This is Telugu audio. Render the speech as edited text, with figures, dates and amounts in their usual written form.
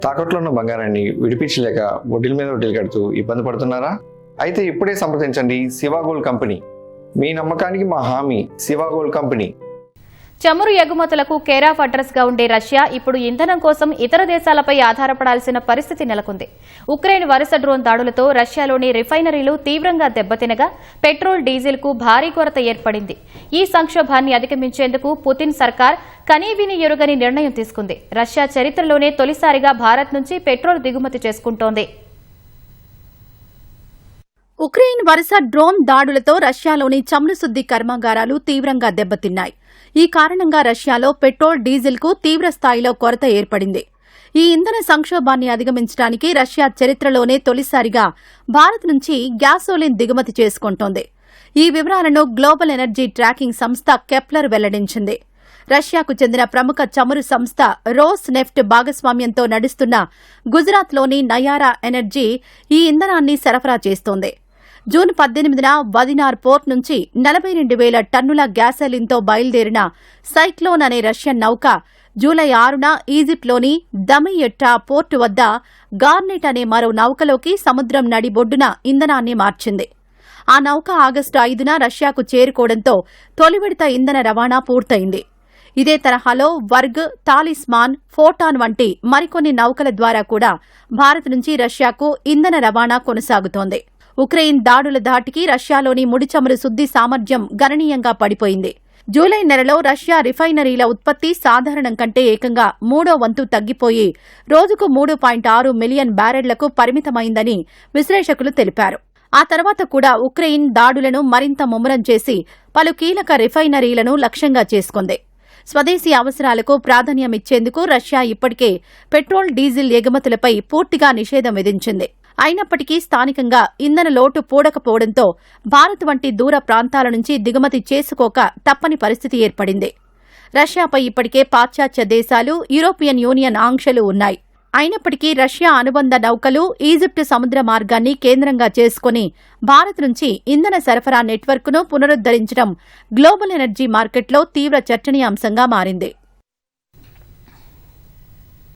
తాకట్లో ఉన్న బంగారాన్ని విడిపించలేక వడ్డీల మీద వడ్డీలు కడుతూ ఇబ్బంది పడుతున్నారా? అయితే ఇప్పుడే సంప్రదించండి శివ గోల్డ్ కంపెనీ. మీ నమ్మకానికి మా హామీ శివ గోల్డ్ కంపెనీ. చమురు ఎగుమతులకు కేర్ ఆఫ్ అడ్రస్ గా ఉండే రష్యా ఇప్పుడు ఇంధనం కోసం ఇతర దేశాలపై ఆధారపడాల్సిన పరిస్థితి నెలకొంది. ఉక్రెయిన్ వరుస డ్రోన్ దాడులతో రష్యాలోని రిఫైనరీలు తీవ్రంగా దెబ్బతినగా పెట్రోల్, డీజిల్ కు భారీ కొరత ఏర్పడింది. ఈ సంక్షోభాన్ని అధిగమించేందుకు పుతిన్ సర్కార్ కనీవిని ఎరుగని నిర్ణయం తీసుకుంది. రష్యా చరిత్రలోనే తొలిసారిగా భారత్ నుంచి పెట్రోల్ దిగుమతి చేసుకుంటోంది. ఉక్రెయిన్ వరుస డ్రోన్ దాడులతో రష్యాలోని చమురు శుద్ది కర్మాగారాలు తీవ్రంగా దెబ్బతిన్నాయి. ఈ కారణంగా రష్యాలో పెట్రోల్, డీజిల్ కు తీవ్ర స్థాయిలో కొరత ఏర్పడింది. ఈ ఇంధన సంక్షోభాన్ని అధిగమించడానికి రష్యా చరిత్రలోనే తొలిసారిగా భారత్ నుంచి గ్యాసోలిన్ దిగుమతి చేసుకుంటోంది. ఈ వివరాలను గ్లోబల్ ఎనర్జీ ట్రాకింగ్ సంస్థ కెప్లర్ వెల్లడించింది. రష్యాకు చెందిన ప్రముఖ చమురు సంస్థ రోస్ నెఫ్ట్ భాగస్వామ్యంతో నడుస్తున్న గుజరాత్లోని నయారా ఎనర్జీ ఈ ఇంధనాన్ని సరఫరా చేస్తోంది. జూన్ 18న వదినార్ పోర్ట్ నుంచి 42,000 టన్నుల గ్యాసోలిన్తో బయలుదేరిన సైక్లోన్ అనే రష్యన్ నౌక జూలై 6న ఈజిప్ట్లోని దమియెట్టా పోర్టు వద్ద గార్నెట్ అనే మరో నౌకలోకి సముద్రం నడిబొడ్డున ఇంధనాన్ని మార్చింది. ఆ నౌక ఆగస్టు 5న రష్యాకు చేరుకోవడంతో తొలి విడత ఇంధన రవాణా పూర్తయింది. ఇదే తరహాలో వర్గ్, తాలిస్మాన్, ఫోటాన్ వంటి మరికొన్ని నౌకల ద్వారా కూడా భారత్ నుంచి రష్యాకు ఇంధన రవాణా కొనసాగుతోంది. ఉక్రెయిన్ దాడుల ధాటికి రష్యాలోని ముడి చమురు శుద్ది సామర్థ్యం గణనీయంగా పడిపోయింది. జూలై నెలలో రష్యా రిఫైనరీల ఉత్పత్తి సాధారణం కంటే ఏకంగా 3వ వంతు తగ్గిపోయి రోజుకు 3.6 మిలియన్ బ్యారెళ్లకు పరిమితమైందని విశ్లేషకులు తెలిపారు. ఆ తర్వాత కూడా ఉక్రెయిన్ దాడులను మరింత ముమ్మరం చేసి పలు కీలక రిఫైనరీలను లక్ష్యంగా చేసుకుంది. స్వదేశీ అవసరాలకు ప్రాధాన్యమిచ్చేందుకు రష్యా ఇప్పటికే పెట్రోల్, డీజిల్ ఎగుమతులపై పూర్తిగా నిషేధం విధించింది. అయినప్పటికీ స్థానికంగా ఇంధన లోటు పూడకపోవడంతో భారత్ వంటి దూర ప్రాంతాల నుంచి దిగుమతి చేసుకోక తప్పని పరిస్థితి ఏర్పడింది. రష్యాపై ఇప్పటికే పాశ్చాత్య దేశాలు, యూరోపియన్ యూనియన్ ఆంక్షలు ఉన్నాయి. అయినప్పటికీ రష్యా అనుబంధ నౌకలు ఈజిప్టు సముద్ర మార్గాన్ని కేంద్రంగా చేసుకుని భారత్ నుంచి ఇంధన సరఫరా నెట్వర్క్ను పునరుద్దరించడం గ్లోబల్ ఎనర్జీ మార్కెట్లో తీవ్ర చర్చనీయాంశంగా మారింది.